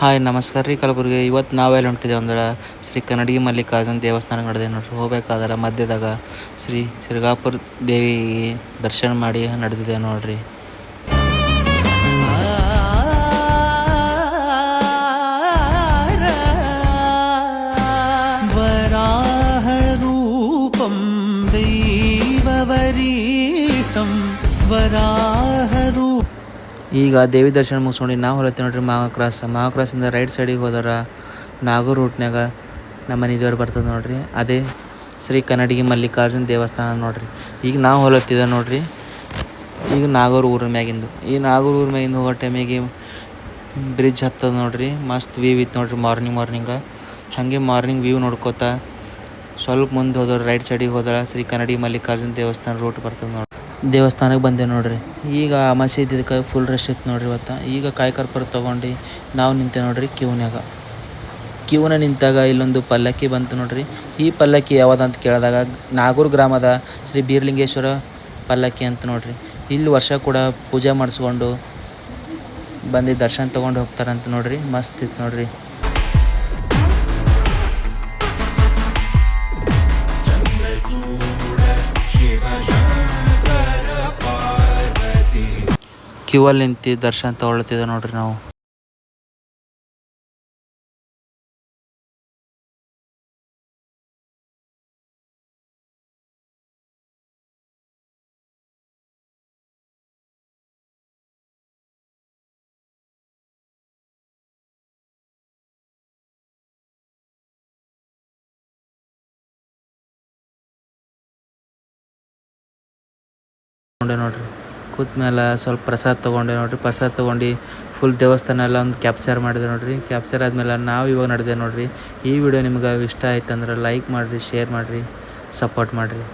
Hi ನಮಸ್ಕಾರ ರೀ ಕಲಬುರ್ಗಿ. ಇವತ್ತು ನಾವೆಲ್ಲಿ ಹೊಂಟಿದ್ದೇವೆ ಅಂದ್ರೆ ಶ್ರೀ ಕನ್ನಡಿ ಮಲ್ಲಿಕಾರ್ಜುನ ದೇವಸ್ಥಾನಕ್ಕೆ ನಡೆದೇವೆ ನೋಡ್ರಿ. ಹೋಗ್ಬೇಕಾದ್ರೆ ಮಧ್ಯದಾಗ ಶ್ರೀ ಸಿರ್ಗಾಪುರ ದೇವಿ ದರ್ಶನ ಮಾಡಿ ನಡೆದಿದೆ ನೋಡ್ರಿ. ವರಾಹರೂಪಂ ದೈವವರೀತಂ ವರಾಹರೂ ಈಗ ದೇವಿ ದರ್ಶನ ಮುಗಿಸ್ಕೊಂಡು ನಾವು ಹೊಲತ್ತೀವಿ ನೋಡ್ರಿ. ಮಾವ ಕ್ರಾಸಿಂದ ರೈಟ್ ಸೈಡಿಗೆ ಹೋದ್ರೆ ನಾಗೂರ್ ರೂಟ್ನಾಗ ನಮ್ಮ ಮನೆ ದೇವ್ರು ಬರ್ತದೆ ನೋಡ್ರಿ. ಅದೇ ಶ್ರೀ ಕನ್ನಡಿಗೆ ಮಲ್ಲಿಕಾರ್ಜುನ ದೇವಸ್ಥಾನ ನೋಡ್ರಿ. ಈಗ ನಾವು ಹೊಲತ್ತಿದ್ದೆ ನೋಡ್ರಿ. ಈಗ ನಾಗೂರ್ ಊರ ಮ್ಯಾಗಿಂದು ಈ ನಾಗೂರ್ ಊರ ಮ್ಯಾಗಿಂದ ಹೋಗೋ ಟೈಮಿಗೆ ಬ್ರಿಡ್ಜ್ ಹತ್ತದ ನೋಡ್ರಿ. ಮಸ್ತ್ ವ್ಯೂ ಇತ್ತು ನೋಡ್ರಿ ಮಾರ್ನಿಂಗ್. ಹಾಗೆ ಮಾರ್ನಿಂಗ್ ವ್ಯೂ ನೋಡ್ಕೋತಾ ಸ್ವಲ್ಪ ಮುಂದೆ ಹೋದ್ರೆ ರೈಟ್ ಸೈಡಿಗೆ ಹೋದ್ರೆ ಶ್ರೀ ಕನ್ನಡಿ ಮಲ್ಲಿಕಾರ್ಜುನ ದೇವಸ್ಥಾನ ರೂಟ್ ಬರ್ತದೆ ನೋಡ್ರಿ. ದೇವಸ್ಥಾನಕ್ಕೆ ಬಂದೆ ನೋಡ್ರಿ. ಈಗ ಮಸೀದಿಗೆ ಫುಲ್ ರಶ್ ಇತ್ತು ನೋಡ್ರಿ ಇವತ್ತು. ಈಗ ಕಾಯಿ ತೊಗೊಂಡು ನಾವು ನಿಂತೆ ನೋಡ್ರಿ ಕ್ಯೂನ ನಿಂತಾಗ ಇಲ್ಲೊಂದು ಪಲ್ಲಕ್ಕಿ ಬಂತು ನೋಡ್ರಿ. ಈ ಪಲ್ಲಕ್ಕಿ ಯಾವುದಂತ ಕೇಳಿದಾಗ ನಾಗೂರ್ ಗ್ರಾಮದ ಶ್ರೀ ಬೀರಲಿಂಗೇಶ್ವರ ಪಲ್ಲಕ್ಕಿ ಅಂತ ನೋಡ್ರಿ. ಇಲ್ಲಿ ವರ್ಷ ಕೂಡ ಪೂಜೆ ಮಾಡಿಸ್ಕೊಂಡು ಬಂದು ದರ್ಶನ ತೊಗೊಂಡು ಹೋಗ್ತಾರಂತ ನೋಡ್ರಿ. ಮಸ್ತ್ ಇತ್ತು ನೋಡ್ರಿ. ಕ್ಯೂ ಅಲ್ಲಿ ನಿಂತು ದರ್ಶನ ತೊಗೊಳ್ತಿದ್ದೆ ನೋಡ್ರಿ ನಾವು. ನೋಡ್ರಿ ಕೂತ ಮೇಲೆ ಸ್ವಲ್ಪ ಪ್ರಸಾದ ತೊಗೊಂಡೆ ನೋಡ್ರಿ. ಪ್ರಸಾದ ತೊಗೊಂಡು ಫುಲ್ ದೇವಸ್ಥಾನ ಎಲ್ಲ ಒಂದು ಕ್ಯಾಪ್ಚರ್ ಮಾಡಿದೆ ನೋಡ್ರಿ. ಕ್ಯಾಪ್ಚರ್ ಆದಮೇಲೆ ನಾವು ಇವಾಗ ನಡೆದೆ ನೋಡ್ರಿ. ಈ ವಿಡಿಯೋ ನಿಮ್ಗೆ ಇಷ್ಟ ಆಯ್ತು ಅಂದ್ರೆ ಲೈಕ್ ಮಾಡಿರಿ, ಶೇರ್ ಮಾಡಿರಿ, ಸಪೋರ್ಟ್ ಮಾಡಿರಿ.